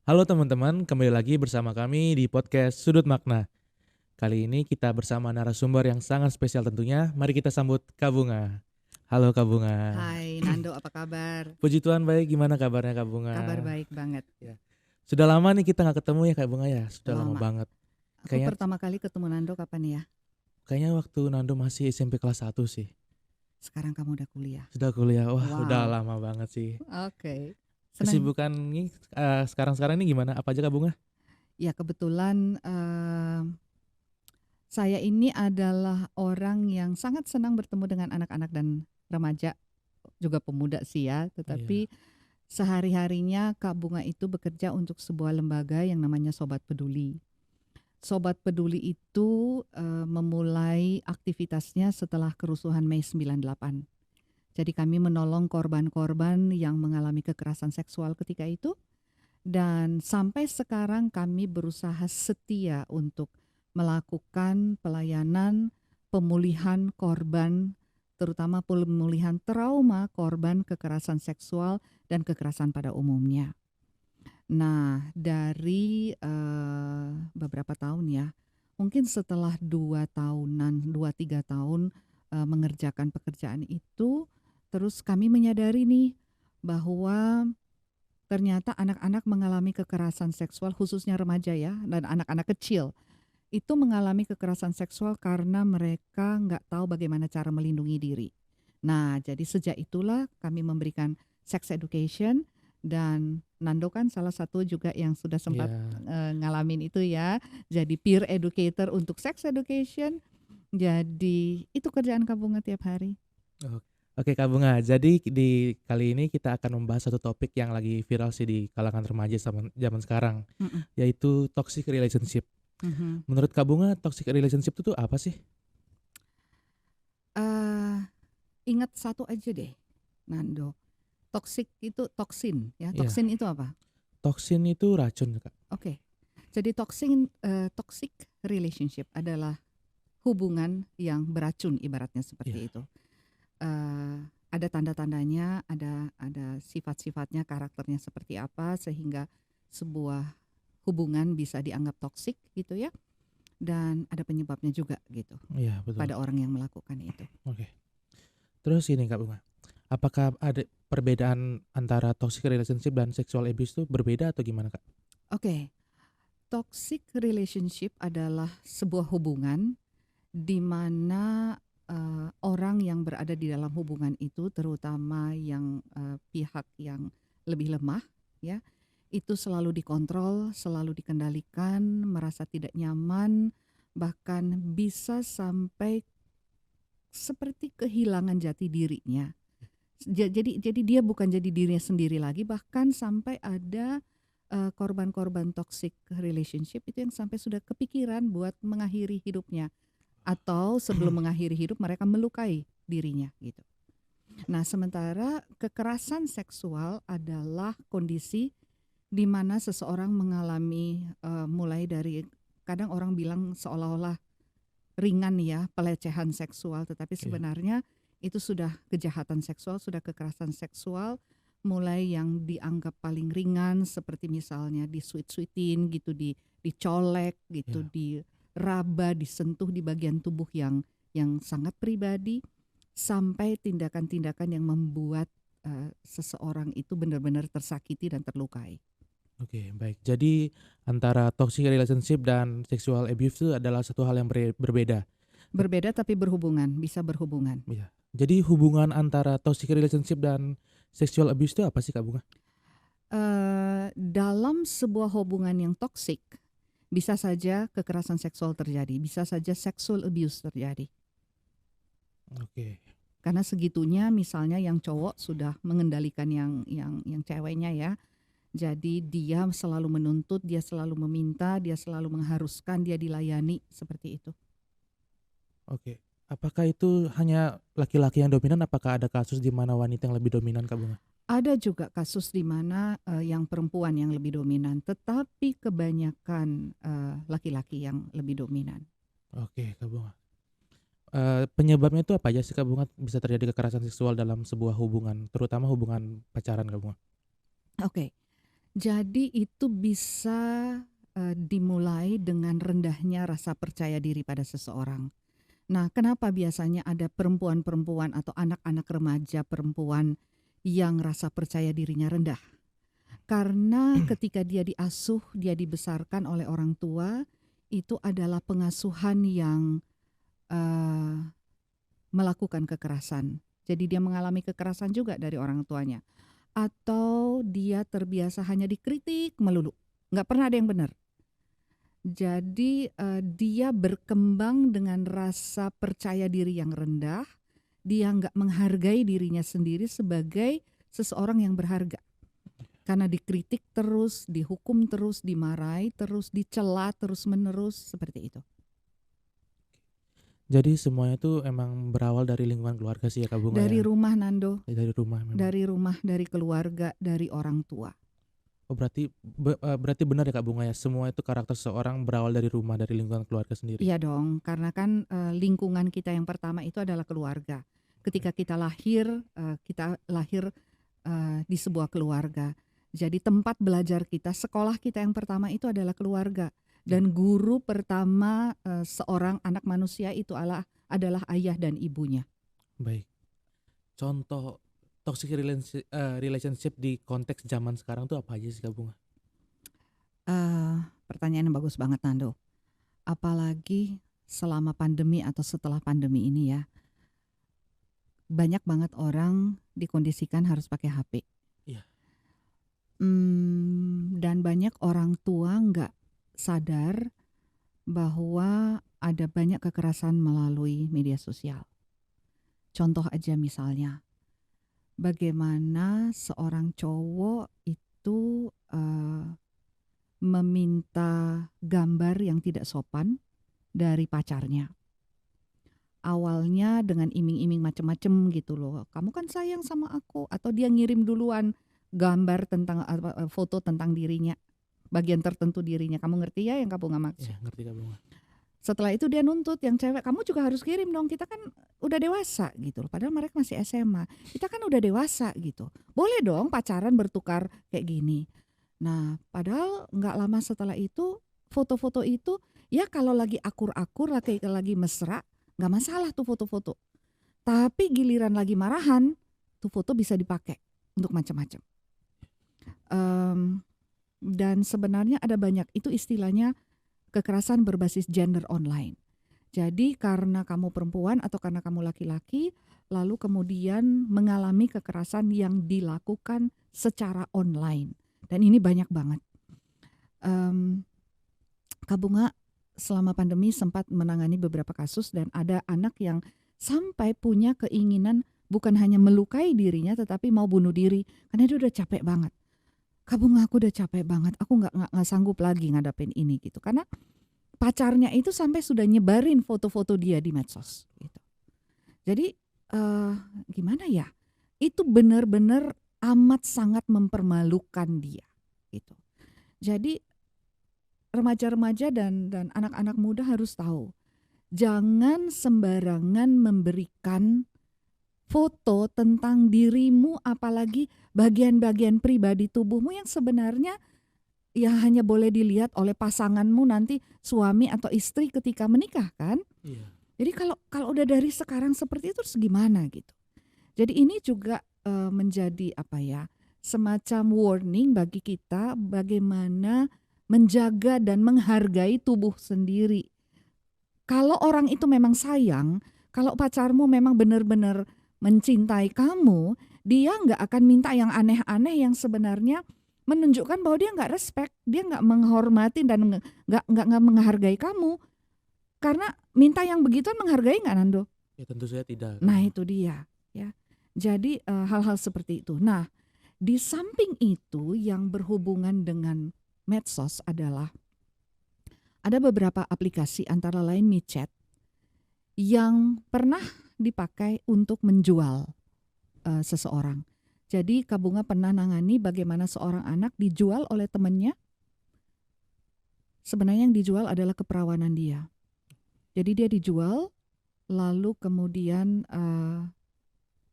Halo teman-teman, kembali lagi bersama kami di podcast Sudut Makna. Kali ini kita bersama narasumber yang sangat spesial tentunya. Mari kita sambut Kak Bunga. Halo Kak Bunga. Hai Nando, apa kabar? Puji Tuhan baik, gimana kabarnya Kak Bunga? Kabar baik banget. Ya. Sudah lama nih kita nggak ketemu ya Kak Bunga ya, sudah lama Lama. banget. Aku Kayaknya pertama kali ketemu Nando kapan ya? kayaknya waktu Nando masih SMP kelas 1 sih. Sekarang kamu udah kuliah. Sudah kuliah, wah udah Wow. lama banget sih. Oke. Senang. Kesibukan nih sekarang-sekarang ini gimana? Apa aja Kak Bunga? Ya kebetulan saya ini adalah orang yang sangat senang bertemu dengan anak-anak dan remaja, juga pemuda sih ya. Iya, Tetapi sehari-harinya Kak Bunga itu bekerja untuk sebuah lembaga yang namanya Sobat Peduli. Sobat Peduli itu memulai aktivitasnya setelah kerusuhan Mei 98. Jadi kami menolong korban-korban yang mengalami kekerasan seksual ketika itu, dan sampai sekarang kami berusaha setia untuk melakukan pelayanan pemulihan korban, terutama pemulihan trauma korban kekerasan seksual dan kekerasan pada umumnya. Nah, dari beberapa tahun ya, mungkin setelah 2 tahunan, 2-3 tahun mengerjakan pekerjaan itu, terus kami menyadari nih bahwa ternyata anak-anak mengalami kekerasan seksual, khususnya remaja ya, dan anak-anak kecil itu mengalami kekerasan seksual karena mereka nggak tahu bagaimana cara melindungi diri. Nah, jadi sejak itulah kami memberikan sex education, dan Nando kan salah satu juga yang sudah sempat iya. ngalamin itu ya. Jadi peer educator untuk sex education. Jadi itu kerjaan kamu tiap hari. Oke Kak Bunga, jadi di kali ini kita akan membahas satu topik yang lagi viral sih di kalangan remaja zaman sekarang, Mm-mm. yaitu toxic relationship. Mhm. Menurut Kak Bunga, toxic relationship itu tuh apa sih? Eh, Ingat satu aja deh, Nando. Toxic itu toksin ya. Iya, Toksin itu apa? toksin itu racun Kak. Oke. Jadi toxic relationship adalah hubungan yang beracun, ibaratnya Iya, seperti itu. Ada tanda-tandanya, ada sifat-sifatnya, karakternya seperti apa sehingga sebuah hubungan bisa dianggap toksik gitu ya. Dan ada penyebabnya juga gitu iya betul. pada orang yang melakukan itu. Oke. Terus ini Kak Bunga, apakah ada perbedaan antara toxic relationship dan sexual abuse itu berbeda atau gimana Kak? Oke, toxic relationship adalah sebuah hubungan di mana orang yang berada di dalam hubungan itu, terutama yang pihak yang lebih lemah ya, itu selalu dikontrol, selalu dikendalikan, merasa tidak nyaman, bahkan bisa sampai seperti kehilangan jati dirinya. Jadi dia bukan jadi dirinya sendiri lagi, bahkan sampai ada korban-korban toxic relationship itu yang sampai sudah kepikiran buat mengakhiri hidupnya, atau sebelum mengakhiri hidup mereka melukai dirinya gitu. Nah, sementara kekerasan seksual adalah kondisi di mana seseorang mengalami mulai dari, kadang orang bilang seolah-olah ringan ya, pelecehan seksual, tetapi Iya, sebenarnya itu sudah kejahatan seksual, sudah kekerasan seksual, mulai yang dianggap paling ringan seperti misalnya disuit-suitin gitu, dicolek gitu, iya. diraba, disentuh di bagian tubuh yang sangat pribadi, sampai tindakan-tindakan yang membuat seseorang itu benar-benar tersakiti dan terlukai. Oke, baik. Jadi antara toxic relationship dan sexual abuse itu adalah satu hal yang berbeda. Berbeda tapi berhubungan, bisa berhubungan. Iya. Jadi hubungan antara toxic relationship dan sexual abuse itu apa sih Kak Bunga? Dalam sebuah hubungan yang toksik, bisa saja kekerasan seksual terjadi, bisa saja sexual abuse terjadi. Oke. Karena segitunya misalnya yang cowok sudah mengendalikan yang ceweknya ya. Jadi dia selalu menuntut, dia selalu meminta, dia selalu mengharuskan, dia dilayani seperti itu. Oke. Apakah itu hanya laki-laki yang dominan? Apakah ada kasus di mana wanita yang lebih dominan Kak Bunga? Ada juga kasus di mana yang perempuan yang lebih dominan, tetapi kebanyakan laki-laki yang lebih dominan. Oke Kak Bunga. Penyebabnya itu apa aja sih Kak Bunga bisa terjadi kekerasan seksual dalam sebuah hubungan, terutama hubungan pacaran Kak Bunga? Oke. Jadi itu bisa dimulai dengan rendahnya rasa percaya diri pada seseorang. Nah, kenapa biasanya ada perempuan-perempuan atau anak-anak remaja perempuan yang rasa percaya dirinya rendah? Karena ketika dia diasuh, dia dibesarkan oleh orang tua, itu adalah pengasuhan yang eh, melakukan kekerasan. Jadi dia mengalami kekerasan juga dari orang tuanya. Atau dia terbiasa hanya dikritik melulu, nggak pernah ada yang benar. Jadi dia berkembang dengan rasa percaya diri yang rendah, dia nggak menghargai dirinya sendiri sebagai seseorang yang berharga. Karena dikritik terus, dihukum terus, dimarahi terus, dicela terus menerus, seperti itu. Jadi semuanya tuh emang berawal dari lingkungan keluarga sih ya Kak Bunga Dari ya? rumah, Nando, Dari rumah memang. dari rumah, dari keluarga, dari orang tua. Oh berarti benar ya Kak Bunga ya, semua itu karakter seseorang berawal dari rumah, dari lingkungan keluarga sendiri? Iya dong, karena kan lingkungan kita yang pertama itu adalah keluarga. Ketika kita lahir di sebuah keluarga. Jadi tempat belajar kita, sekolah kita yang pertama itu adalah keluarga. Dan guru pertama seorang anak manusia itu adalah ayah dan ibunya. Baik. Contoh toxic relationship di konteks zaman sekarang tuh apa aja sih Kak Bunga? Pertanyaan yang bagus banget, Nando. Apalagi selama pandemi atau setelah pandemi ini ya. Banyak banget orang dikondisikan harus pakai HP. Iya. Dan banyak orang tua nggak sadar bahwa ada banyak kekerasan melalui media sosial. Contoh aja misalnya, bagaimana seorang cowok itu meminta gambar yang tidak sopan dari pacarnya. Awalnya dengan iming-iming macam-macam gitu loh. Kamu kan sayang sama aku, atau dia ngirim duluan gambar tentang foto tentang dirinya, bagian tertentu dirinya. Kamu ngerti ya yang kamu nggak maksud? Iya, ngerti Kak Bunga. Setelah itu dia nuntut yang cewek, kamu juga harus kirim dong, kita kan udah dewasa gitu loh. Padahal mereka masih SMA. Kita kan udah dewasa gitu. Boleh dong pacaran bertukar kayak gini. Nah, padahal nggak lama setelah itu foto-foto itu ya kalau lagi akur-akur, lagi mesra, nggak masalah tuh foto-foto. Tapi giliran lagi marahan, tuh foto bisa dipakai untuk macam-macam. Dan sebenarnya ada banyak, itu istilahnya kekerasan berbasis gender online. Jadi karena kamu perempuan atau karena kamu laki-laki, lalu kemudian mengalami kekerasan yang dilakukan secara online. Dan ini banyak banget. Kak Bunga selama pandemi sempat menangani beberapa kasus dan ada anak yang sampai punya keinginan bukan hanya melukai dirinya tetapi mau bunuh diri karena dia udah capek banget. Kak Bunga, aku udah capek banget, aku nggak sanggup lagi ngadapin ini gitu. Karena pacarnya itu sampai sudah nyebarin foto-foto dia di medsos gitu. Jadi gimana ya? Itu benar-benar amat sangat mempermalukan dia gitu. Jadi remaja-remaja dan anak-anak muda harus tahu, jangan sembarangan memberikan foto tentang dirimu, apalagi bagian-bagian pribadi tubuhmu yang sebenarnya ya hanya boleh dilihat oleh pasanganmu nanti, suami atau istri ketika menikah kan. Iya. Jadi kalau udah dari sekarang seperti itu terus gimana gitu. Jadi ini juga menjadi semacam warning bagi kita bagaimana menjaga dan menghargai tubuh sendiri. Kalau orang itu memang sayang, kalau pacarmu memang benar-benar mencintai kamu, dia nggak akan minta yang aneh-aneh yang sebenarnya menunjukkan bahwa dia nggak respect, dia nggak menghormati dan nggak menghargai kamu. Karena minta yang begituan menghargai nggak, Nando? Ya tentu saja tidak. Nah itu dia, ya. Jadi hal-hal seperti itu. Nah, di samping itu yang berhubungan dengan medsos adalah ada beberapa aplikasi antara lain MiChat yang pernah dipakai untuk menjual seseorang. Jadi Kak Bunga pernah nangani bagaimana seorang anak dijual oleh temannya. Sebenarnya yang dijual adalah keperawanan dia. Jadi dia dijual, lalu kemudian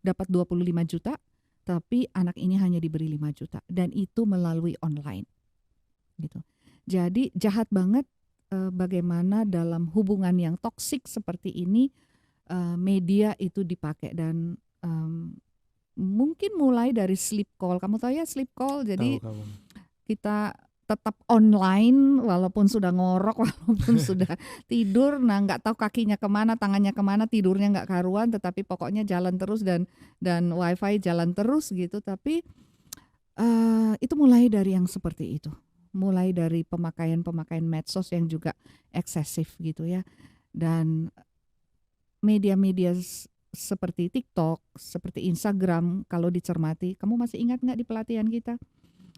dapat 25 juta, tapi anak ini hanya diberi 5 juta dan itu melalui online gitu. Jadi jahat banget bagaimana dalam hubungan yang toksik seperti ini media itu dipakai dan mungkin mulai dari sleep call. Kamu tahu ya sleep call, jadi Tahu kamu. kita tetap online walaupun sudah ngorok, walaupun sudah tidur, nah nggak tahu kakinya kemana, tangannya kemana, tidurnya nggak karuan, tetapi pokoknya jalan terus dan wifi jalan terus gitu. Tapi itu mulai dari yang seperti itu, mulai dari pemakaian medsos yang juga eksesif gitu ya, dan media-media seperti TikTok, seperti Instagram, kalau dicermati, kamu masih ingat nggak di pelatihan kita?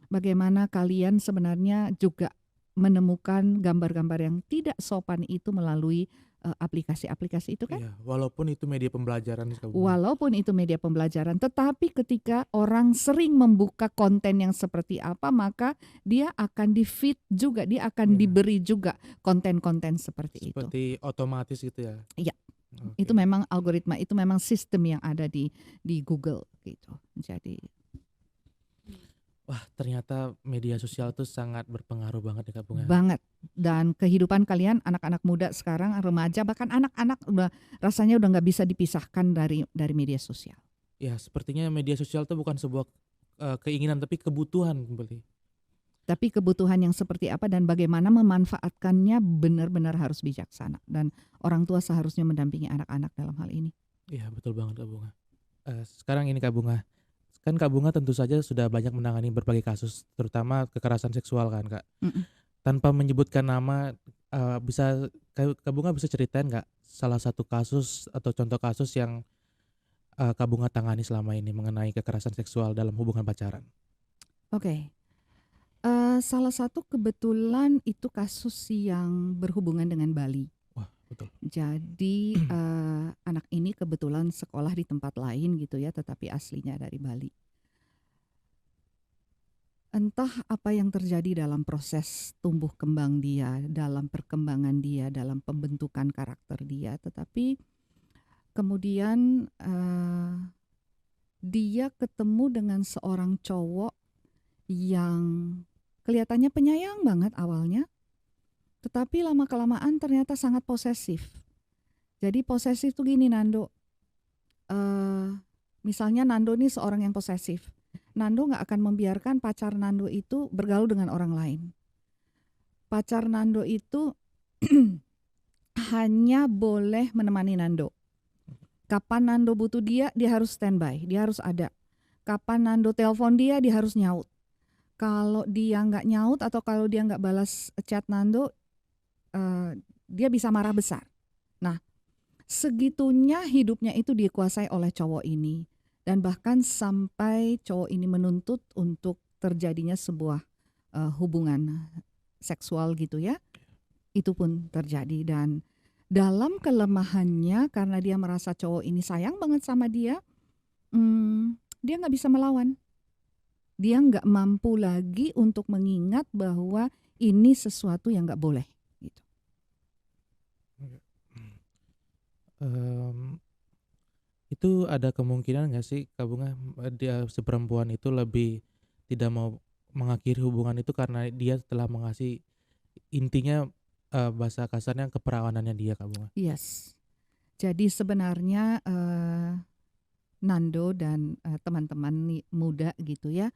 Bagaimana kalian sebenarnya juga menemukan gambar-gambar yang tidak sopan itu melalui aplikasi-aplikasi itu kan? Iya, walaupun itu media pembelajaran kamu. Walaupun itu media pembelajaran, tetapi ketika orang sering membuka konten yang seperti apa, maka dia akan di-feed juga, dia akan diberi juga konten-konten seperti itu. Seperti otomatis gitu ya. Iya. Oke. Itu memang algoritma, itu memang sistem yang ada di Google gitu. Jadi Wah, ternyata media sosial itu sangat berpengaruh banget ya Kak Bunga. banget. Dan kehidupan kalian anak-anak muda sekarang, remaja, bahkan anak-anak rasanya udah nggak bisa dipisahkan dari media sosial. Ya, sepertinya media sosial itu bukan sebuah keinginan tapi kebutuhan kembali. Tapi kebutuhan yang seperti apa dan bagaimana memanfaatkannya benar-benar harus bijaksana, dan orang tua seharusnya mendampingi anak-anak dalam hal ini. Iya, betul banget Kak Bunga. Sekarang ini Kak Bunga, kan Kak Bunga tentu saja sudah banyak menangani berbagai kasus, terutama kekerasan seksual kan Kak. Tanpa menyebutkan nama, Kak Bunga bisa ceritain nggak salah satu kasus atau contoh kasus yang Kak Bunga tangani selama ini mengenai kekerasan seksual dalam hubungan pacaran? Oke. Salah satu kebetulan itu kasus yang berhubungan dengan Bali. Wah, betul. Jadi anak ini kebetulan sekolah di tempat lain gitu ya, tetapi aslinya dari Bali. Entah apa yang terjadi dalam proses tumbuh kembang dia, dalam perkembangan dia, dalam pembentukan karakter dia, tetapi kemudian dia ketemu dengan seorang cowok yang kelihatannya penyayang banget awalnya, tetapi lama-kelamaan ternyata sangat posesif. Jadi posesif tuh gini Nando, misalnya Nando ini seorang yang posesif. Nando gak akan membiarkan pacar Nando itu bergaul dengan orang lain. Pacar Nando itu hanya boleh menemani Nando. Kapan Nando butuh dia harus standby, dia harus ada. Kapan Nando telepon dia harus nyaut. Kalau dia nggak nyaut atau kalau dia nggak balas chat Nando, dia bisa marah besar. Nah, segitunya hidupnya itu dikuasai oleh cowok ini. Dan bahkan sampai cowok ini menuntut untuk terjadinya sebuah hubungan seksual gitu ya. Itu pun terjadi, dan dalam kelemahannya karena dia merasa cowok ini sayang banget sama dia, dia nggak bisa melawan. Dia nggak mampu lagi untuk mengingat bahwa ini sesuatu yang nggak boleh. Gitu. Itu ada kemungkinan nggak sih Kak Bunga, dia si perempuan itu lebih tidak mau mengakhiri hubungan itu karena dia telah mengasih, intinya bahasa kasarnya keperawanannya dia Kak Bunga? Yes. Jadi sebenarnya Nando dan teman-teman muda gitu ya,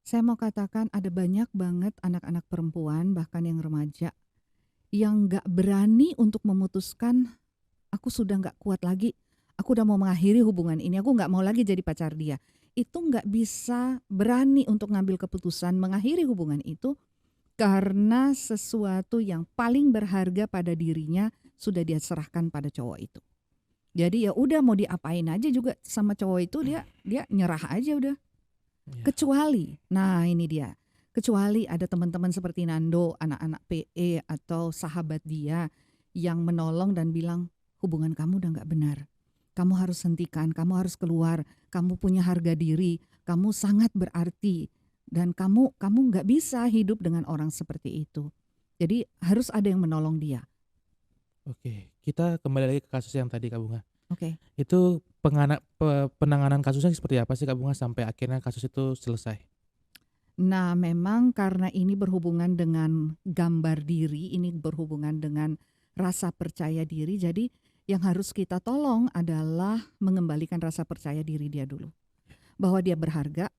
saya mau katakan ada banyak banget anak-anak perempuan bahkan yang remaja yang gak berani untuk memutuskan, aku sudah gak kuat lagi, aku udah mau mengakhiri hubungan ini, aku gak mau lagi jadi pacar dia. Itu gak bisa berani untuk ngambil keputusan mengakhiri hubungan itu karena sesuatu yang paling berharga pada dirinya sudah dia serahkan pada cowok itu. Jadi ya udah mau diapain aja juga sama cowok itu, dia nyerah aja udah. Ya. Kecuali, nah ini dia, kecuali ada teman-teman seperti Nando, anak-anak PE atau sahabat dia yang menolong dan bilang, hubungan kamu udah gak benar, kamu harus hentikan, kamu harus keluar, kamu punya harga diri, kamu sangat berarti, dan kamu gak bisa hidup dengan orang seperti itu. Jadi harus ada yang menolong dia. Oke, kita kembali lagi ke kasus yang tadi Kak Bunga. Oke. Itu penanganan kasusnya seperti apa sih Kak Bunga sampai akhirnya kasus itu selesai? Nah, memang karena ini berhubungan dengan gambar diri, ini berhubungan dengan rasa percaya diri, jadi yang harus kita tolong adalah mengembalikan rasa percaya diri dia dulu. Bahwa dia berharga,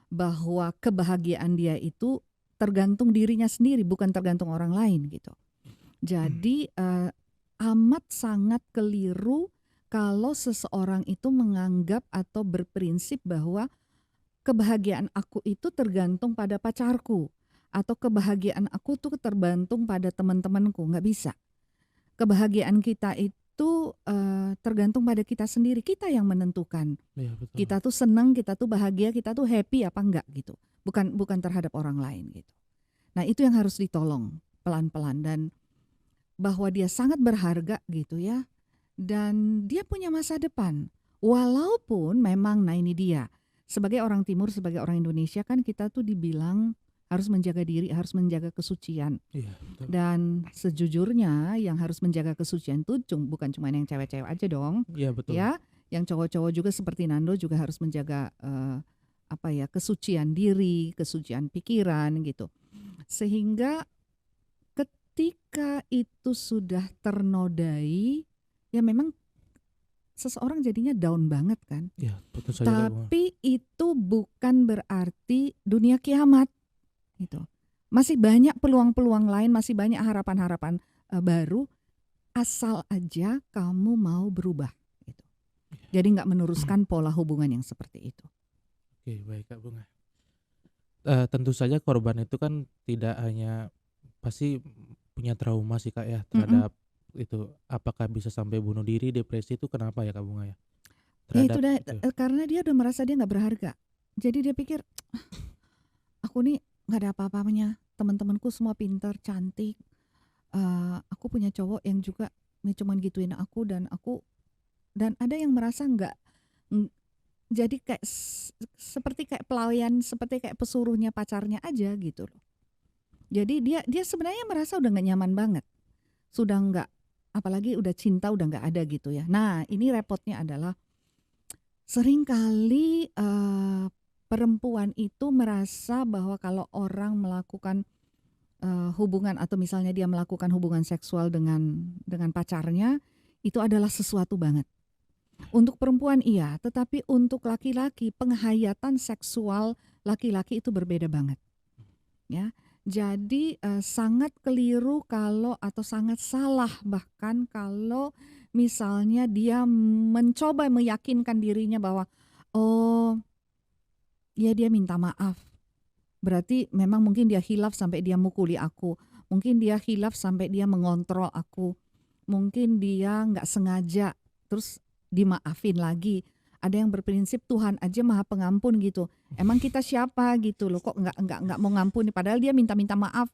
bahwa kebahagiaan dia itu tergantung dirinya sendiri, bukan tergantung orang lain gitu. Jadi amat sangat keliru kalau seseorang itu menganggap atau berprinsip bahwa kebahagiaan aku itu tergantung pada pacarku atau kebahagiaan aku tuh tergantung pada teman-temanku. Nggak bisa. Kebahagiaan kita itu tergantung pada kita sendiri. Kita yang menentukan. Iya betul. Kita tuh senang, kita tuh bahagia, kita tuh happy apa enggak gitu. Bukan terhadap orang lain gitu. Nah, itu yang harus ditolong pelan-pelan, dan bahwa dia sangat berharga gitu ya. Dan dia punya masa depan. Walaupun memang, nah ini dia, sebagai orang Timur, sebagai orang Indonesia kan kita tuh dibilang harus menjaga diri, harus menjaga kesucian. Iya betul. Dan sejujurnya yang harus menjaga kesucian itu bukan cuma yang cewek-cewek aja dong. Iya betul. Ya, yang cowok-cowok juga seperti Nando juga harus menjaga kesucian diri, kesucian pikiran gitu. Sehingga ketika itu sudah ternodai, ya memang seseorang jadinya down banget kan. Iya betul saja Kak Bunga. Tapi itu bukan berarti dunia kiamat gitu. Masih banyak peluang-peluang lain, masih banyak harapan-harapan baru, asal aja kamu mau berubah gitu. Jadi nggak meneruskan pola hubungan yang seperti itu. Oke baik Kak Bunga. Tentu saja korban itu kan tidak hanya pasti punya trauma sih Kak ya terhadap itu. Apakah bisa sampai bunuh diri, depresi itu kenapa ya Kak Bunga ya? Ya itu Terhadap dah, karena dia udah merasa dia nggak berharga. Jadi dia pikir aku nih nggak ada apa-apanya. Teman-temanku semua pintar, cantik. Aku punya cowok yang juga cuman gituin aku, dan ada yang merasa nggak. Jadi kayak seperti kayak pelayan, seperti kayak pesuruhnya pacarnya aja gitu loh. Jadi dia sebenarnya merasa udah nggak nyaman banget, sudah nggak, apalagi udah cinta udah nggak ada gitu ya. Nah ini repotnya adalah seringkali perempuan itu merasa bahwa kalau orang melakukan hubungan, atau misalnya dia melakukan hubungan seksual dengan pacarnya, itu adalah sesuatu banget. Untuk perempuan iya, tetapi untuk laki-laki penghayatan seksual laki-laki itu berbeda banget. Ya. Jadi sangat keliru kalau, atau sangat salah bahkan kalau misalnya dia mencoba meyakinkan dirinya bahwa oh ya dia minta maaf. Berarti memang mungkin dia khilaf sampai dia mukuli aku. Mungkin dia khilaf sampai dia mengontrol aku. Mungkin dia nggak sengaja terus dimaafin lagi. Ada yang berprinsip Tuhan aja Maha Pengampun gitu. Emang kita siapa gitu loh, kok nggak mau ngampuni, padahal dia minta maaf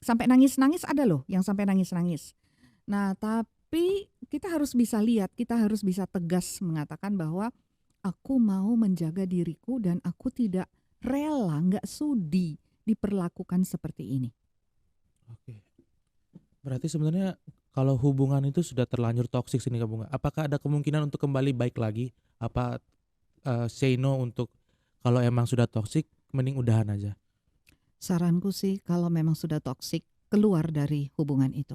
sampai nangis ada loh yang sampai nangis. Nah, tapi kita harus bisa lihat, kita harus bisa tegas mengatakan bahwa aku mau menjaga diriku dan aku tidak rela, nggak sudi diperlakukan seperti ini. Oke. Berarti sebenarnya kalau hubungan itu sudah terlanjur toksik sini Kak Bunga, apakah ada kemungkinan untuk kembali baik lagi? Apa say no untuk kalau emang sudah toksik mending udahan aja? Saranku sih kalau memang sudah toksik, keluar dari hubungan itu.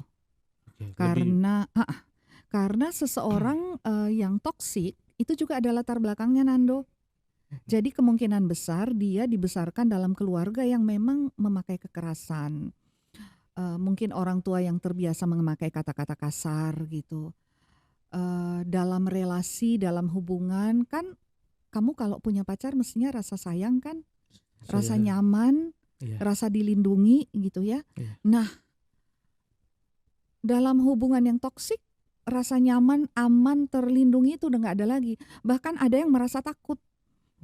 Oke, Karena seseorang yang toksik itu juga ada latar belakangnya Nando. Jadi kemungkinan besar dia dibesarkan dalam keluarga yang memang memakai kekerasan. Mungkin orang tua yang terbiasa memakai kata-kata kasar gitu. Dalam relasi, dalam hubungan kan, kamu kalau punya pacar mestinya rasa sayang kan, rasa nyaman, rasa dilindungi gitu ya. Nah, dalam hubungan yang toksik, rasa nyaman, aman, terlindungi itu udah nggak ada lagi. Bahkan ada yang merasa takut.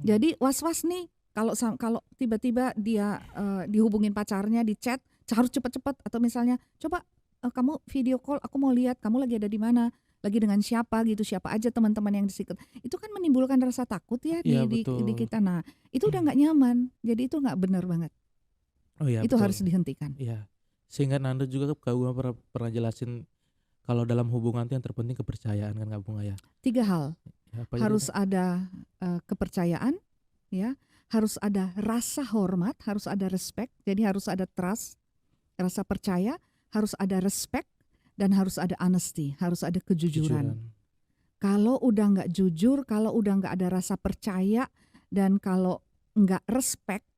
Jadi was-was nih kalau tiba-tiba dia dihubungin pacarnya di chat, harus cepat-cepat, atau misalnya coba kamu video call, aku mau lihat kamu lagi ada di mana, lagi dengan siapa gitu, siapa aja teman-teman yang di situ. Itu kan menimbulkan rasa takut ya di kita. Nah, itu udah nggak nyaman. Jadi itu nggak benar banget. Oh iya, itu betul. Harus dihentikan. Iya. Sehingga Nando juga pernah jelasin Kalau dalam hubungan tuh yang terpenting kepercayaan kan Kak Bunga ya? 3 hal, Ya, apa aja tuh harus Kak? ada, kepercayaan ya, harus ada rasa hormat, harus ada respect, jadi harus ada trust, rasa percaya, harus ada respect, dan harus ada honesty, harus ada kejujuran. Kejujuran. Kalau udah nggak jujur, kalau udah nggak ada rasa percaya, dan kalau nggak respect,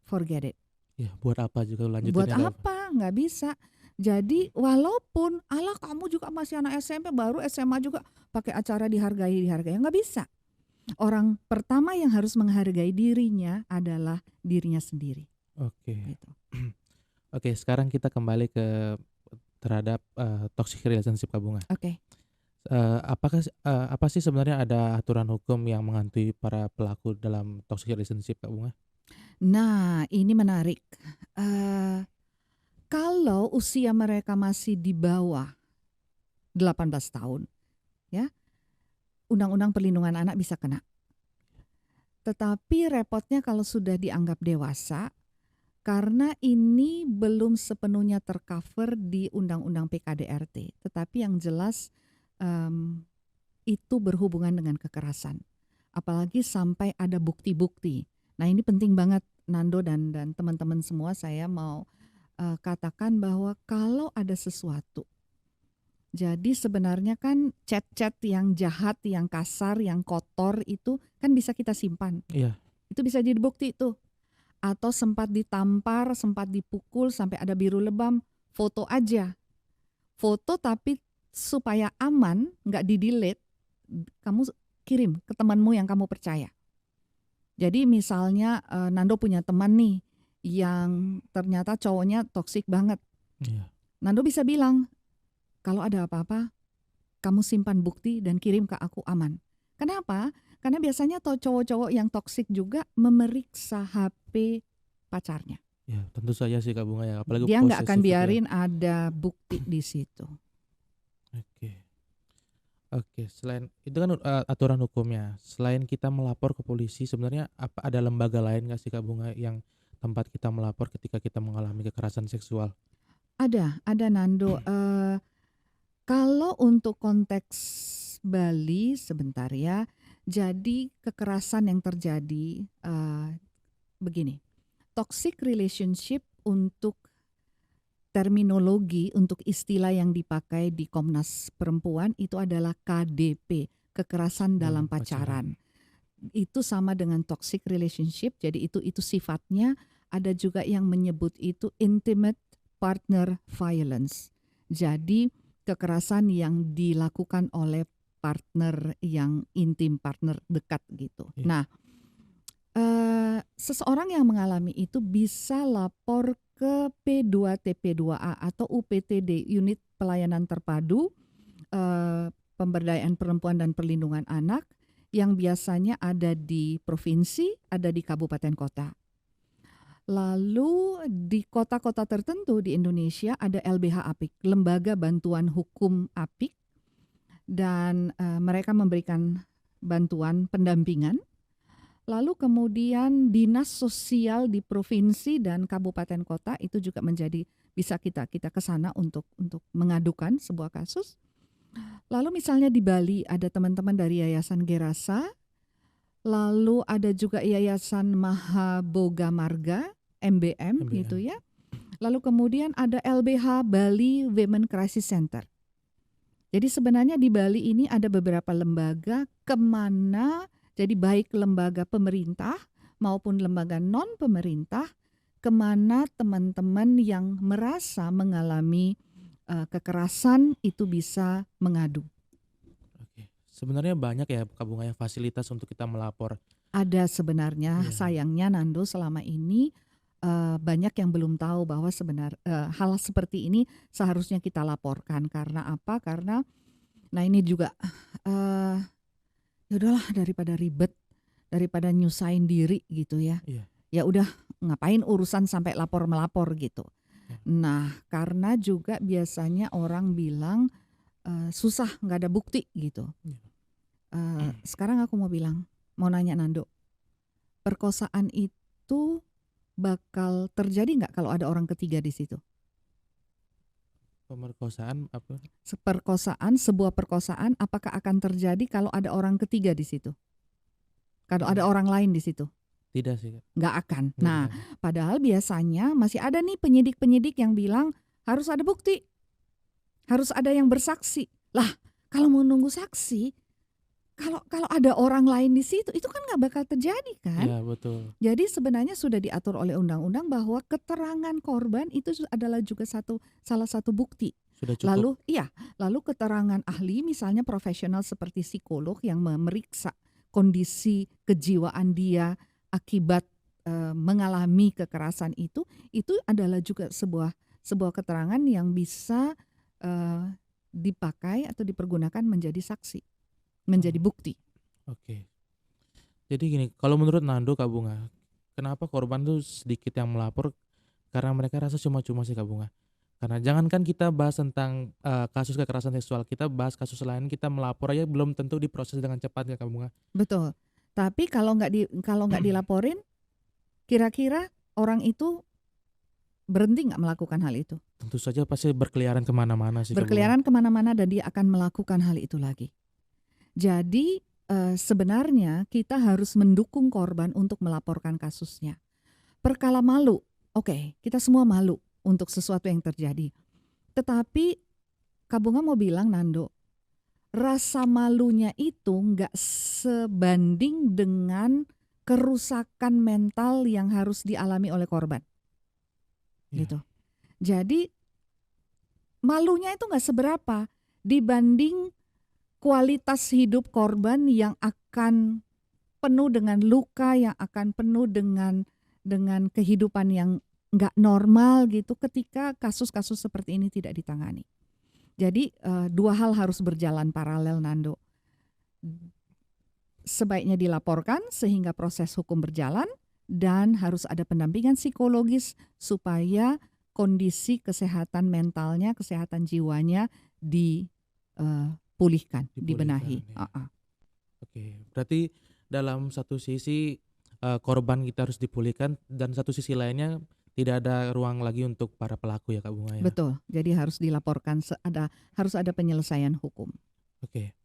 forget it. Ya, buat apa juga Buat lanjutinnya Kak? apa? Nggak bisa. Jadi walaupun, "Alah kamu juga masih anak SMP, baru SMA juga pakai acara dihargai, nggak bisa. Orang pertama yang harus menghargai dirinya adalah dirinya sendiri. Oke. Gitu. Oke, sekarang kita kembali ke terhadap toxic relationship Kak Bunga. Oke. Apa sih sebenarnya ada aturan hukum yang menghantui para pelaku dalam toxic relationship Kak Bunga? Nah, ini menarik. Eh, Kalau usia mereka masih di bawah 18 tahun, ya, Undang-Undang Perlindungan Anak bisa kena. Tetapi repotnya kalau sudah dianggap dewasa, karena ini belum sepenuhnya tercover di Undang-Undang PKDRT. Tetapi yang jelas itu berhubungan dengan kekerasan. Apalagi sampai ada bukti-bukti. Nah ini penting banget Nando dan teman-teman semua, saya mau katakan bahwa kalau ada sesuatu, jadi sebenarnya kan chat-chat yang jahat, yang kasar, yang kotor itu kan bisa kita simpan. Iya. Itu bisa jadi bukti tuh. Atau sempat ditampar, sempat dipukul sampai ada biru lebam, foto aja. Foto tapi supaya aman, nggak di-delete, kamu kirim ke temanmu yang kamu percaya. Jadi misalnya Nando punya teman nih yang ternyata cowoknya toksik banget. Iya. Nando bisa bilang, kalau ada apa-apa, kamu simpan bukti dan kirim ke aku aman. Kenapa? Karena biasanya cowok-cowok yang toksik juga memeriksa HP pacarnya. Ya, tentu saja sih Kak Bunga ya, apalagi Dia nggak akan posesif itu ya. biarin ada bukti di situ. Oke. Oke, selain itu kan aturan hukumnya. Selain kita melapor ke polisi, sebenarnya apa ada lembaga lain nggak sih Kak Bunga yang tempat kita melapor ketika kita mengalami kekerasan seksual? Ada Nando. Kalau untuk konteks Bali sebentar ya, jadi kekerasan yang terjadi begini, toxic relationship untuk terminologi, untuk istilah yang dipakai di Komnas Perempuan itu adalah KDP, kekerasan dalam pacaran. Itu sama dengan toxic relationship, jadi itu sifatnya. Ada juga yang menyebut itu intimate partner violence. Jadi kekerasan yang dilakukan oleh partner yang intim, partner dekat gitu. Iya. Nah, seseorang yang mengalami itu bisa lapor ke P2TP2A atau UPTD, Unit Pelayanan Terpadu Pemberdayaan Perempuan dan Perlindungan Anak, yang biasanya ada di provinsi, ada di kabupaten kota. Lalu di kota-kota tertentu di Indonesia ada LBH Apik, Lembaga Bantuan Hukum Apik, dan mereka memberikan bantuan pendampingan. Lalu kemudian dinas sosial di provinsi dan kabupaten kota itu juga menjadi, bisa kita ke sana untuk mengadukan sebuah kasus. Lalu misalnya di Bali ada teman-teman dari Yayasan Gerasa, lalu ada juga Yayasan Mahaboga Marga, MBM gitu ya. Lalu kemudian ada LBH Bali Women Crisis Center. Jadi sebenarnya di Bali ini ada beberapa lembaga kemana, jadi baik lembaga pemerintah maupun lembaga non-pemerintah, kemana teman-teman yang merasa mengalami kekerasan itu bisa mengadu. Oke. Sebenarnya banyak ya Kak Bunga ya fasilitas untuk kita melapor. Ada sebenarnya, Iya. sayangnya Nando selama ini banyak yang belum tahu bahwa hal seperti ini seharusnya kita laporkan. Karena apa? Karena nah ini juga ya udahlah, daripada ribet, daripada nyusahin diri gitu ya. Iya. Ya udah, ngapain urusan sampai lapor-melapor gitu. Ya. Nah, karena juga biasanya orang bilang susah, nggak ada bukti gitu. Sekarang aku mau nanya Nando, perkosaan itu bakal terjadi nggak kalau ada orang ketiga di situ? Pemerkosaan apa? Sebuah perkosaan apakah akan terjadi kalau ada orang ketiga di situ? Kalau ada Hmm, orang lain di situ? Tidak sih, Kak. Nggak akan. Nggak Nah, bisa, Kak. padahal biasanya masih ada nih penyidik-penyidik yang bilang harus ada bukti, harus ada yang bersaksi. Lah, kalau mau nunggu saksi, kalau kalau ada orang lain di situ, itu kan nggak bakal terjadi kan? Iya, betul. Jadi sebenarnya sudah diatur oleh undang-undang bahwa keterangan korban itu adalah juga salah satu bukti. Sudah cukup. Lalu keterangan ahli misalnya profesional seperti psikolog yang memeriksa kondisi kejiwaan dia akibat mengalami kekerasan itu adalah juga sebuah keterangan yang bisa eh, dipakai atau dipergunakan menjadi saksi, menjadi Oh, bukti. oke. Jadi gini, kalau menurut Nando, Kak Bunga, kenapa korban tuh sedikit yang melapor? Karena mereka rasa cuma-cuma sih, Kak Bunga. Karena jangankan kita bahas tentang kasus kekerasan seksual, kita bahas kasus lain, kita melapor aja belum tentu diproses dengan cepat ya, Kak Bunga. Betul. Tapi kalau nggak dilaporin, kira-kira orang itu berhenti nggak melakukan hal itu? Tentu saja pasti berkeliaran kemana-mana sih, Kak Bunga. Berkeliaran kemana-mana dan dia akan melakukan hal itu lagi. Jadi sebenarnya kita harus mendukung korban untuk melaporkan kasusnya. Perkala malu, oke, kita semua malu untuk sesuatu yang terjadi. Tetapi Kak Bunga mau bilang, Nando, rasa malunya itu nggak sebanding dengan kerusakan mental yang harus dialami oleh korban. Iya. Gitu. Jadi malunya itu nggak seberapa dibanding kualitas hidup korban yang akan penuh dengan luka, yang akan penuh dengan kehidupan yang nggak normal gitu ketika kasus-kasus seperti ini tidak ditangani. Jadi dua hal harus berjalan paralel, Nando. Sebaiknya dilaporkan sehingga proses hukum berjalan dan harus ada pendampingan psikologis supaya kondisi kesehatan mentalnya, kesehatan jiwanya dipulihkan, dibenahi. Ya. Oke, berarti dalam satu sisi korban kita harus dipulihkan dan satu sisi lainnya tidak ada ruang lagi untuk para pelaku ya, Kak Bunga ya. Betul. Jadi harus dilaporkan, harus ada penyelesaian hukum. Oke.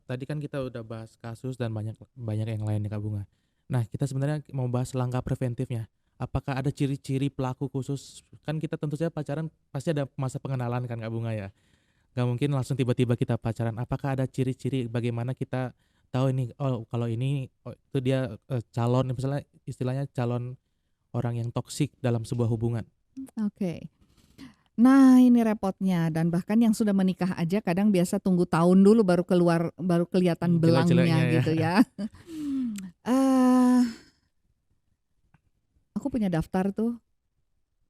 Tadi kan kita udah bahas kasus dan banyak yang lain ya, Kak Bunga. Nah, kita sebenarnya mau bahas langkah preventifnya. Apakah ada ciri-ciri pelaku khusus? Kan kita tentu saja pacaran pasti ada masa pengenalan kan, Kak Bunga ya. Gak mungkin langsung tiba-tiba kita pacaran. Apakah ada ciri-ciri bagaimana kita tahu ini, oh kalau ini itu dia calon, misalnya istilahnya calon orang yang toksik dalam sebuah hubungan. Oke. Nah, ini repotnya, dan bahkan yang sudah menikah aja kadang biasa tunggu tahun dulu baru kelihatan belangnya Jelek-jeleknya ya. gitu ya. Aku punya daftar tuh.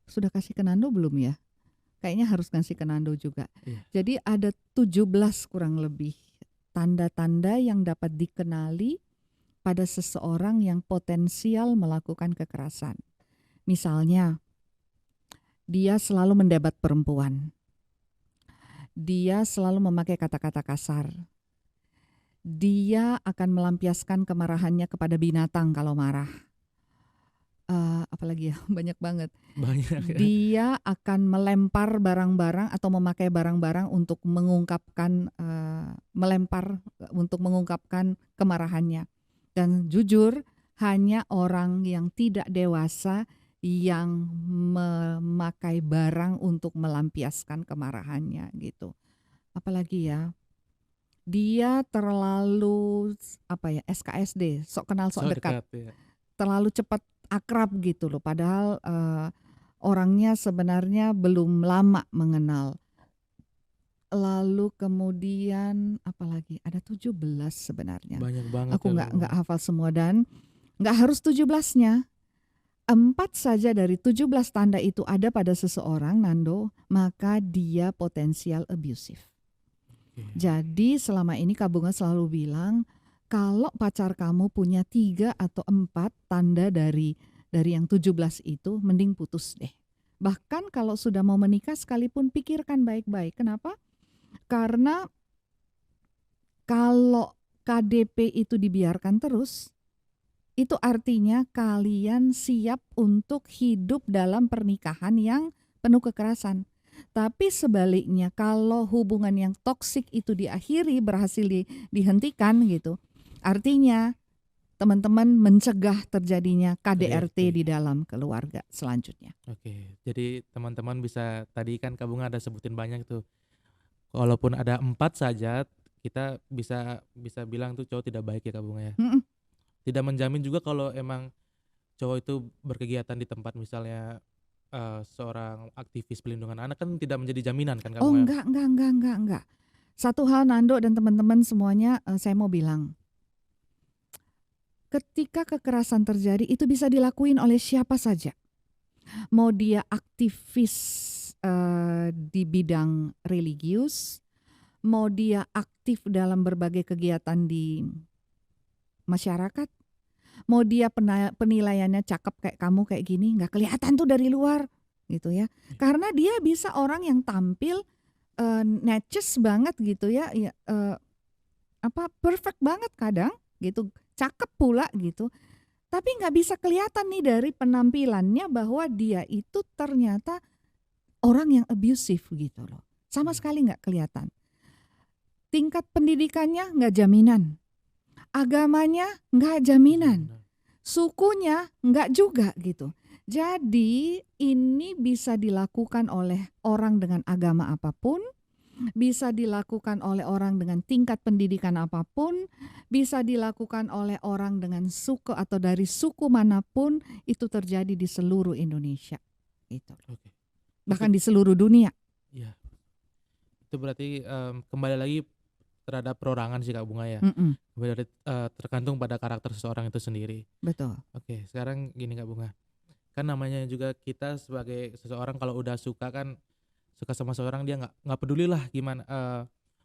Sudah kasih ke Nando belum ya? Kayaknya harus kasih ke Nando juga. Iya. Jadi ada 17 kurang lebih tanda-tanda yang dapat dikenali pada seseorang yang potensial melakukan kekerasan. Misalnya, dia selalu mendebat perempuan. Dia selalu memakai kata-kata kasar. Dia akan melampiaskan kemarahannya kepada binatang kalau marah. Apalagi ya, banyak banget. Banyak ya. Dia akan melempar barang-barang atau memakai barang-barang untuk mengungkapkan kemarahannya. Dan jujur, hanya orang yang tidak dewasa yang memakai barang untuk melampiaskan kemarahannya gitu. Apalagi ya, dia terlalu SKSD, sok kenal sok dekat. Ya. Terlalu cepat akrab gitu loh, padahal orangnya sebenarnya belum lama mengenal. Lalu kemudian apalagi ada 17 sebenarnya. Banyak banget. Aku nggak hafal semua dan nggak harus 17-nya. 4 saja dari 17 tanda itu ada pada seseorang, Nando, maka dia potensial abusive. Jadi selama ini Kak Bunga selalu bilang, kalau pacar kamu punya 3 atau 4 tanda dari yang 17 itu, mending putus deh. Bahkan kalau sudah mau menikah sekalipun pikirkan baik-baik. Kenapa? Karena kalau KDP itu dibiarkan terus, itu artinya kalian siap untuk hidup dalam pernikahan yang penuh kekerasan. Tapi sebaliknya kalau hubungan yang toksik itu diakhiri, berhasil dihentikan gitu, artinya teman-teman mencegah terjadinya KDRT di dalam keluarga selanjutnya. Oke, jadi teman-teman bisa, tadi kan Kak Bunga ada sebutin banyak tuh. Walaupun ada 4 saja, kita bisa bilang tuh cowok tidak baik ya Kak Bunga ya. Tidak menjamin juga kalau emang cowok itu berkegiatan di tempat misalnya seorang aktivis pelindungan anak, kan tidak menjadi jaminan kan Kak Oh Bunga? enggak. Satu hal Nando dan teman-teman semuanya, saya mau bilang. Ketika kekerasan terjadi itu bisa dilakuin oleh siapa saja. Mau dia aktivis di bidang religius, mau dia aktif dalam berbagai kegiatan di masyarakat, mau dia penilaiannya cakep kayak kamu kayak gini, nggak kelihatan tuh dari luar gitu ya. Karena dia bisa orang yang tampil neces banget gitu ya, perfect banget kadang gitu, cakep pula gitu. Tapi nggak bisa kelihatan nih dari penampilannya bahwa dia itu ternyata orang yang abusive gitu loh. Sama sekali nggak kelihatan. Tingkat pendidikannya nggak jaminan. Agamanya nggak jaminan. Sukunya nggak juga gitu. Jadi ini bisa dilakukan oleh orang dengan agama apapun, bisa dilakukan oleh orang dengan tingkat pendidikan apapun, bisa dilakukan oleh orang dengan suku atau dari suku manapun, itu terjadi di seluruh Indonesia. Itu. Bahkan di seluruh dunia. Iya. Itu berarti kembali lagi terhadap perorangan sih Kak Bunga ya. Kembali tergantung pada karakter seseorang itu sendiri. Betul. Oke, sekarang gini Kak Bunga. Kan namanya juga kita sebagai seseorang kalau udah suka sama seorang, dia nggak peduli lah gimana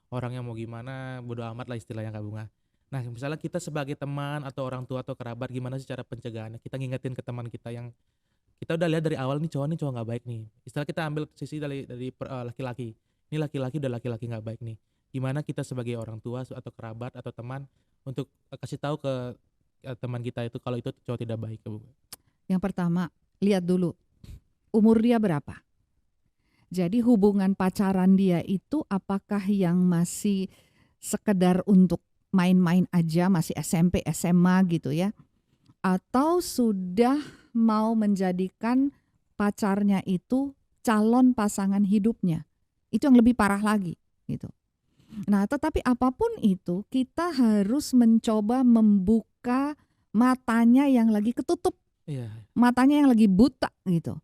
orangnya mau gimana, bodo amat lah istilahnya Kak Bunga. Nah misalnya kita sebagai teman atau orang tua atau kerabat, gimana sih cara pencegahannya? Kita ngingetin ke teman kita yang kita udah lihat dari awal nih cowok nggak baik nih. Istilah kita ambil sisi dari laki-laki. Ini laki-laki udah laki-laki nggak baik nih. Gimana kita sebagai orang tua atau kerabat atau teman untuk kasih tahu ke teman kita itu kalau itu cowok tidak baik Kak Bunga? Yang pertama, lihat dulu umur dia berapa. Jadi hubungan pacaran dia itu apakah yang masih sekedar untuk main-main aja, masih SMP, SMA gitu ya. Atau sudah mau menjadikan pacarnya itu calon pasangan hidupnya. Itu yang lebih parah lagi gitu. Nah, tetapi apapun itu kita harus mencoba membuka matanya yang lagi ketutup. Matanya yang lagi buta gitu.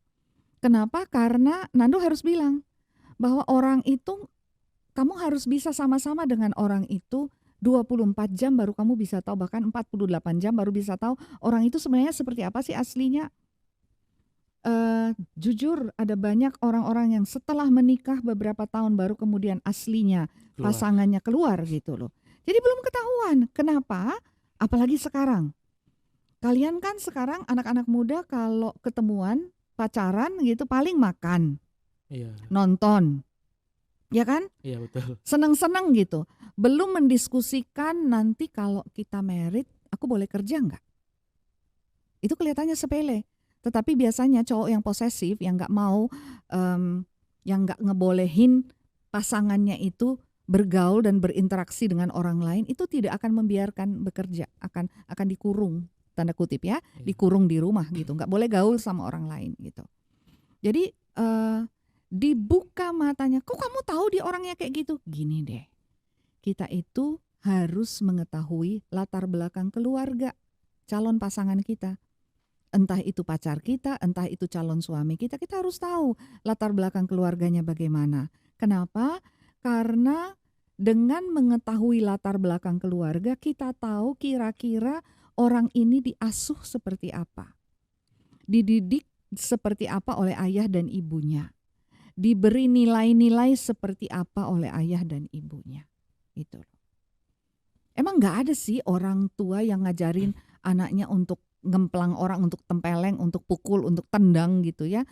Kenapa? Karena Nando harus bilang bahwa orang itu, kamu harus bisa sama-sama dengan orang itu 24 jam baru kamu bisa tahu, bahkan 48 jam baru bisa tahu orang itu sebenarnya seperti apa sih aslinya. Jujur ada banyak orang-orang yang setelah menikah beberapa tahun baru kemudian aslinya pasangannya keluar gitu loh. Jadi belum ketahuan. Kenapa? Apalagi sekarang. Kalian kan sekarang anak-anak muda kalau ketemuan pacaran gitu paling makan, nonton, ya kan? Iya betul. Seneng-seneng gitu. Belum mendiskusikan nanti kalau kita married, aku boleh kerja nggak? Itu kelihatannya sepele. Tetapi biasanya cowok yang posesif, yang nggak mau, yang nggak ngebolehin pasangannya itu bergaul dan berinteraksi dengan orang lain, itu tidak akan membiarkan bekerja, akan dikurung. Tanda kutip ya, dikurung di rumah gitu, nggak boleh gaul sama orang lain gitu. Jadi dibuka matanya, kok kamu tahu dia orangnya kayak gitu? Gini deh, kita itu harus mengetahui latar belakang keluarga calon pasangan kita. Entah itu pacar kita, entah itu calon suami kita, kita harus tahu latar belakang keluarganya bagaimana. Kenapa? Karena dengan mengetahui latar belakang keluarga, kita tahu kira-kira orang ini diasuh seperti apa, dididik seperti apa oleh ayah dan ibunya, diberi nilai-nilai seperti apa oleh ayah dan ibunya. Itu. Emang nggak ada sih orang tua yang ngajarin anaknya untuk ngemplang orang, untuk tempeleng, untuk pukul, untuk tendang gitu ya.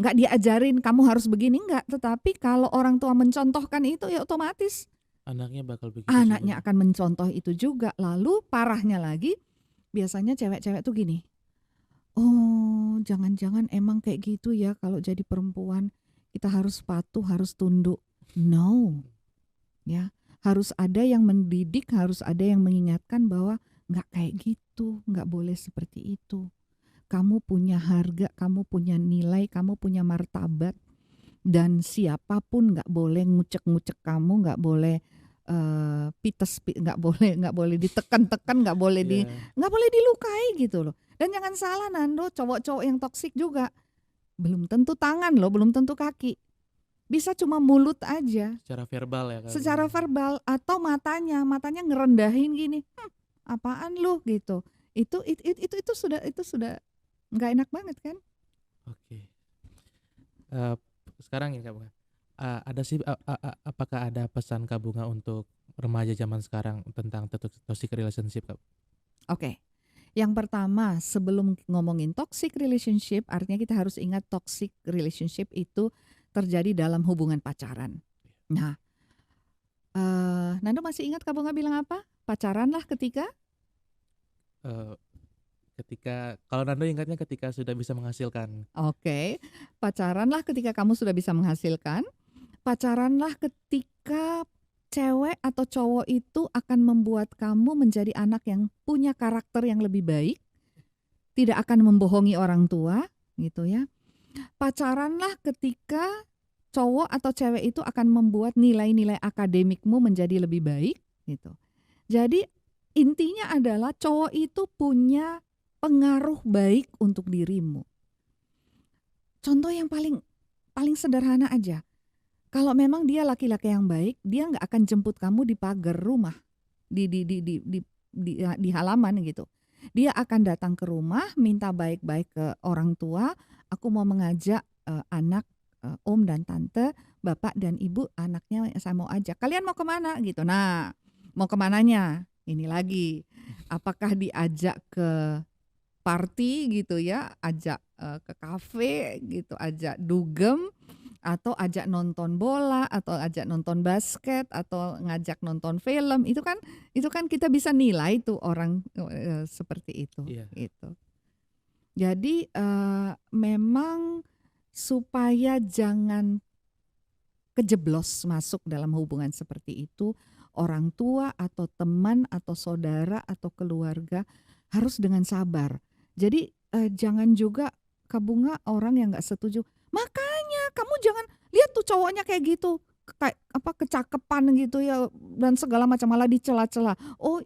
Nggak diajarin kamu harus begini, nggak. Tetapi kalau orang tua mencontohkan itu ya otomatis anaknya bakal begitu. Anaknya akan mencontoh itu juga. Lalu parahnya lagi, biasanya cewek-cewek tuh gini, oh jangan-jangan emang kayak gitu ya kalau jadi perempuan, kita harus patuh, harus tunduk. No, ya. Harus ada yang mendidik, harus ada yang mengingatkan bahwa nggak kayak gitu, nggak boleh seperti itu. Kamu punya harga, kamu punya nilai, kamu punya martabat, dan siapapun nggak boleh ngucek-ngucek kamu, nggak boleh nggak boleh ditekan-tekan, nggak boleh Iya. nggak boleh dilukai gitu loh. Dan jangan salah Nando, cowok-cowok yang toksik juga belum tentu tangan loh, belum tentu kaki. Bisa cuma mulut aja, Secara verbal ya Kak secara Bunga. verbal, atau matanya ngerendahin gini, apaan lu gitu. Itu sudah nggak enak banget kan? Oke. Eh, Sekarang ini Kak Bunga. Ada sih apakah ada pesan Kak Bunga untuk remaja zaman sekarang tentang toxic relationship Kak? Oke. Yang pertama, sebelum ngomongin toxic relationship, artinya kita harus ingat toxic relationship itu terjadi dalam hubungan pacaran. Nah, Nando masih ingat Kak Bunga bilang apa? Pacaranlah ketika Eh, kalau Nando ingatnya ketika sudah bisa menghasilkan. Oke, pacaranlah ketika kamu sudah bisa menghasilkan. Pacaranlah ketika cewek atau cowok itu akan membuat kamu menjadi anak yang punya karakter yang lebih baik, tidak akan membohongi orang tua, gitu ya. Pacaranlah ketika cowok atau cewek itu akan membuat nilai-nilai akademikmu menjadi lebih baik, gitu. Jadi intinya adalah cowok itu punya pengaruh baik untuk dirimu. Contoh yang paling sederhana aja. Kalau memang dia laki-laki yang baik, dia nggak akan jemput kamu di pagar rumah, di halaman gitu. Dia akan datang ke rumah, minta baik-baik ke orang tua. Aku mau mengajak anak, om dan tante, bapak dan ibu, anaknya saya mau ajak. Kalian mau kemana gitu? Nah, mau kemananya? Ini lagi. Apakah diajak ke party gitu ya, ajak ke kafe gitu, ajak dugem, atau ajak nonton bola, atau ajak nonton basket, atau ngajak nonton film, itu kan kita bisa nilai tuh orang seperti itu Iya. gitu. Jadi memang supaya jangan kejeblos masuk dalam hubungan seperti itu, orang tua atau teman atau saudara atau keluarga harus dengan sabar. Jadi jangan juga Kak Bunga orang yang nggak setuju. Makanya kamu jangan lihat tuh cowoknya kayak gitu, kayak apa kecakepan gitu ya dan segala macam, malah dicela-cela. Oh,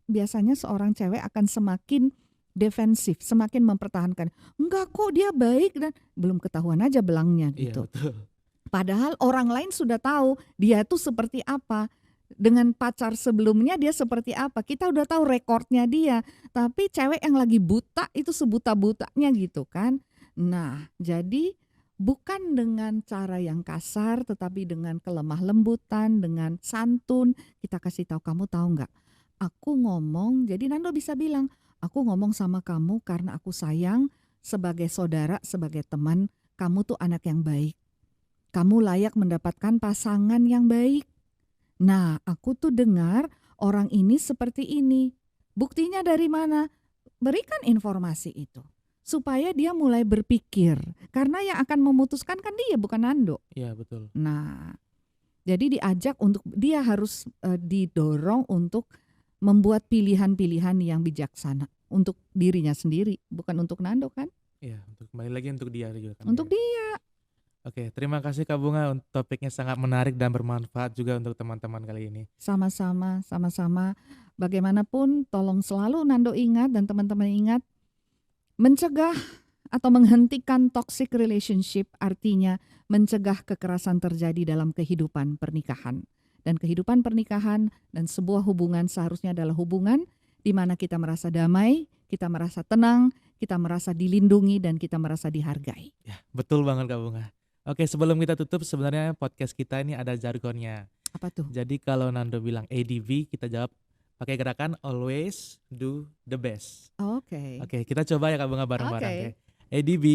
biasanya seorang cewek akan semakin defensif, semakin mempertahankan. Enggak kok, dia baik, dan belum ketahuan aja belangnya Iya gitu. betul. Padahal orang lain sudah tahu dia tuh seperti apa. Dengan pacar sebelumnya dia seperti apa. Kita udah tahu rekornya dia. Tapi cewek yang lagi buta itu sebuta-butanya gitu kan. Nah, jadi bukan dengan cara yang kasar, tetapi dengan kelemah lembutan, dengan santun. Kita kasih tahu, kamu tahu nggak? Aku ngomong, jadi Nando bisa bilang, aku ngomong sama kamu karena aku sayang, sebagai saudara, sebagai teman. Kamu tuh anak yang baik. Kamu layak mendapatkan pasangan yang baik. Nah, aku tuh dengar orang ini seperti ini. Buktinya dari mana? Berikan informasi itu. Supaya dia mulai berpikir. Karena yang akan memutuskan kan dia, bukan Nando. Iya betul. Nah, jadi diajak untuk, dia harus didorong untuk membuat pilihan-pilihan yang bijaksana. Untuk dirinya sendiri, bukan untuk Nando kan? Iya, untuk kembali lagi untuk dia juga kan. Untuk ya. dia. Oke, terima kasih Kak Bunga. Topiknya sangat menarik dan bermanfaat juga untuk teman-teman kali ini. Sama-sama. Bagaimanapun tolong selalu Nando ingat dan teman-teman ingat, mencegah atau menghentikan toxic relationship artinya mencegah kekerasan terjadi dalam kehidupan pernikahan. Dan kehidupan pernikahan dan sebuah hubungan seharusnya adalah hubungan di mana kita merasa damai, kita merasa tenang, kita merasa dilindungi, dan kita merasa dihargai. Ya, betul banget Kak Bunga. Oke, sebelum kita tutup sebenarnya podcast kita ini ada jargonnya. Apa tuh? Jadi kalau Nando bilang ADV, kita jawab pakai gerakan always do the best. Oke. Oke, kita coba ya Kak Bunga bareng-bareng. Oke. Oke. ADV,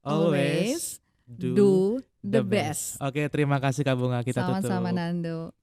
always do the the best. best. Oke, terima kasih Kak Bunga. Kita tutup. Sama-sama Nando.